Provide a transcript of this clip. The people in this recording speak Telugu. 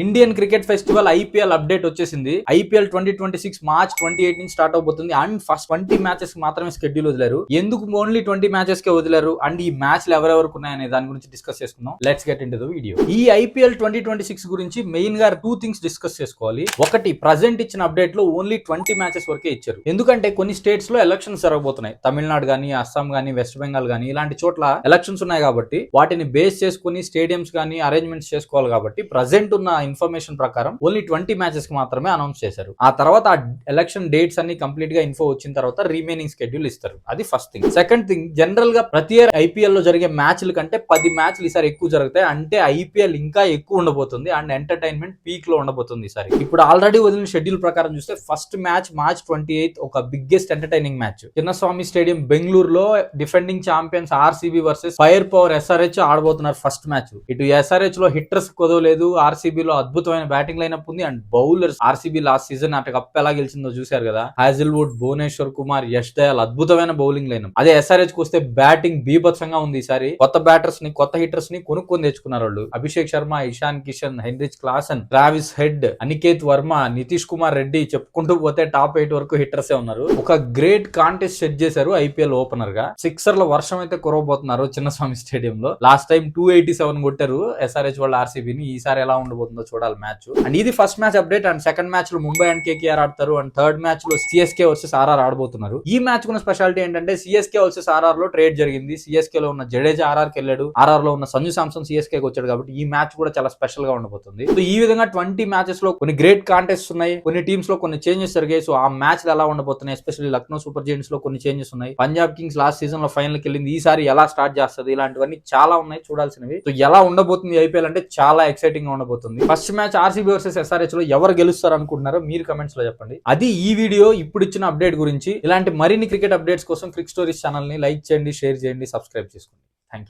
Indian cricket festival IPL update వచ్చేసింది. ఐపీఎల్ 2026 మార్చ్ 28 నుంచి స్టార్ట్ అవబోతుంది. అండ్ ఫస్ట్ 20 మ్యాచెస్ మాత్రమే షెడ్యూల్ వదిలారు. ఎందుకు ఓన్లీ 20 మ్యాచెస్ కే వదిలారు అండ్ ఈ మ్యాచ్లు ఎవరెవరికి ఉన్నాయనే దాని గురించి డిస్కస్ చేసుకుందాం. Let's get into the video. ఈ ఐపీఎల్ 2026 గురించి మెయిన్ గా 2 థింగ్స్ డిస్కస్ చేసుకోవాలి. ఒకటి, ప్రజెంట్ ఇచ్చిన అప్డేట్ లో ఓన్లీ 20 మ్యాచెస్ వరకే ఇచ్చారు. ఎందుకంటే కొన్ని స్టేట్స్ లో ఎలక్షన్స్ జరగబోతున్నాయి. తమిళనాడు గానీ, అస్సాం గానీ, వెస్ట్ బెంగాల్ గానీ ఇలాంటి చోట్ల ఎలక్షన్స్ ఉన్నాయి కాబట్టి వాటిని బేస్ చేసుకుని స్టేడియంస్ గానీ అరేంజ్మెంట్స్ చేసుకోవాలి. కాబట్టి ప్రజెంట్ ఉన్న ఇన్ఫర్మేషన్ ప్రకారం ఓన్లీ 20 మ్యాచెస్ కి మాత్రమే అనౌన్స్ చేశారు. ఆ తర్వాత ఆ ఎలక్షన్ డేట్స్ అన్ని కంప్లీట్ గా ఇన్ఫో వచ్చిన తర్వాత రిమైనింగ్ షెడ్యూల్ ఇస్తారు. అది first thing. Second thing, general గా ప్రతి ఇయర్ ఐపీఎల్ లో జరిగే మ్యాచ్ల కంటే 10 మ్యాచ్లు ఈసారి ఎక్కువ జరుగుతాయి. అంటే ఐపీఎల్ ఇంకా ఎక్కువ ఉండబోతుంది అండ్ ఎంటర్టైన్మెంట్ పీక్ లో ఉండబోతుంది ఈసారి. ఇప్పుడు ఆల్రెడీ వదిలిన షెడ్యూల్ ప్రకారం చూస్తే ఫస్ట్ మ్యాచ్ మార్చ్ 28 ఒక biggest entertaining match Chinnaswamy stadium బెంగళూరులో defending champions RCB versus fire power SRH ఆడబోతున్నారు. ఫస్ట్ మ్యాచ్ ఇటు ఎస్ఆర్హెచ్ లో హిట్టర్స్ కుదవలేదు, ఆర్సీబీలో అద్భుతమైన బ్యాటింగ్ లైనప్ ఉంది and bowlers RCB last season అటు కప్ ఎలా గెలిచిందో చూశారు కదా. హాజిల్వుడ్, భువనేశ్వర్ కుమార్, యష్ దయాల్ అద్భుతమైన బౌలింగ్ లైనప్. అదే ఎస్ఆర్హెచ్ కు వస్తే బ్యాటింగ్ బీభత్సంగా ఉంది ఈసారి. కొత్త బ్యాటర్స్ ని, కొత్త హిట్టర్స్ ని కొనుక్కొని తెచ్చుకున్నారు వాళ్ళు. Abhishek Sharma, Ishan Kishan, Heinrich Klaasen, Travis head, Aniket Varma, Nitish Kumar Reddy చెప్పుకుంటూ పోతే టాప్ 8 వరకు హిట్టర్స్ ఉన్నారు. ఒక గ్రేట్ కాంటెస్ట్ సెట్ చేశారు ఐపీఎల్ ఓపెనర్ గా. సిక్సర్ల వర్షం అయితే కురవబోతున్నారు చిన్నస్వామి స్టేడియం లో. లాస్ట్ టైం 287 కొట్టారు ఎస్ఆర్హెచ్ వాళ్ళు ఆర్సీబీని. ఈసారి ఎలా ఉండబోతుందో చూడాలి మ్యాచ్. అండ్ ఇది first match update. And second match లో ముంబై అండ్ కేకేఆర్ ఆడతారు. అండ్ థర్డ్ మ్యాచ్ లో సిఎస్కే వర్సెస్ ఆర్ఆర్ ఆడబోతున్నారు. ఈ మ్యాచ్ కున్న స్పెషాలిటీ ఏంటంటే సిఎస్కే వర్సెస్ ఆర్ఆర్ లో ట్రేడ్ జరిగింది. సిఎస్కే లో ఉన్న జడేజా ఆర్ఆర్ కి వెళ్ళాడు, ఆర్ఆర్ లో ఉన్న సంజు సామ్సన్ సిఎస్కే కి వచ్చాడు. కాబట్టి ఈ మ్యాచ్ కూడా చాలా స్పెషల్ గా ఉండబోతుంది. సో ఈ విధంగా 20 మ్యాచెస్ లో కొన్ని గ్రేట్ కాంటెస్ట్ ఉన్నాయి. కొన్ని టీమ్స్ లో కొన్ని చేంజెస్ జరిగాయి. సో ఆ మ్యాచ్ ఎలా ఉండబోతున్నాయి, ఎస్పెషల్లీ లక్నో సూపర్ జెయింట్స్ లో కొన్ని చేంజెస్ ఉన్నాయి. పంజాబ్ కింగ్స్ లాస్ట్ సీజన్ లో ఫైనల్ కి వెళ్ళింది. ఈసారి ఎలా స్టార్ట్ చేస్తుంది, ఇలాంటివన్నీ చాలా ఉన్నాయి చూడాల్సినవి. సో ఎలా ఉండబోతుంది ఐపీఎల్ అంటే చాలా ఎక్సైటింగ్ గా ఉండబోతుంది. First match RCB versus SRH లో ఎవరు గెలుస్తారు అనుకుంటున్నారో మీరు కమెంట్స్ లో చెప్పండి. అది ఈ వీడియో ఇప్పుడు ఇచ్చిన అప్డేట్ గురించి. ఇలాంటి మరిన్ని క్రికెట్ అప్డేట్స్ కోసం క్రిక్ స్టోరీస్ ఛానల్ ని లైక్ చేయండి, షేర్ చేయండి, సబ్స్క్రైబ్ చేసుకోండి.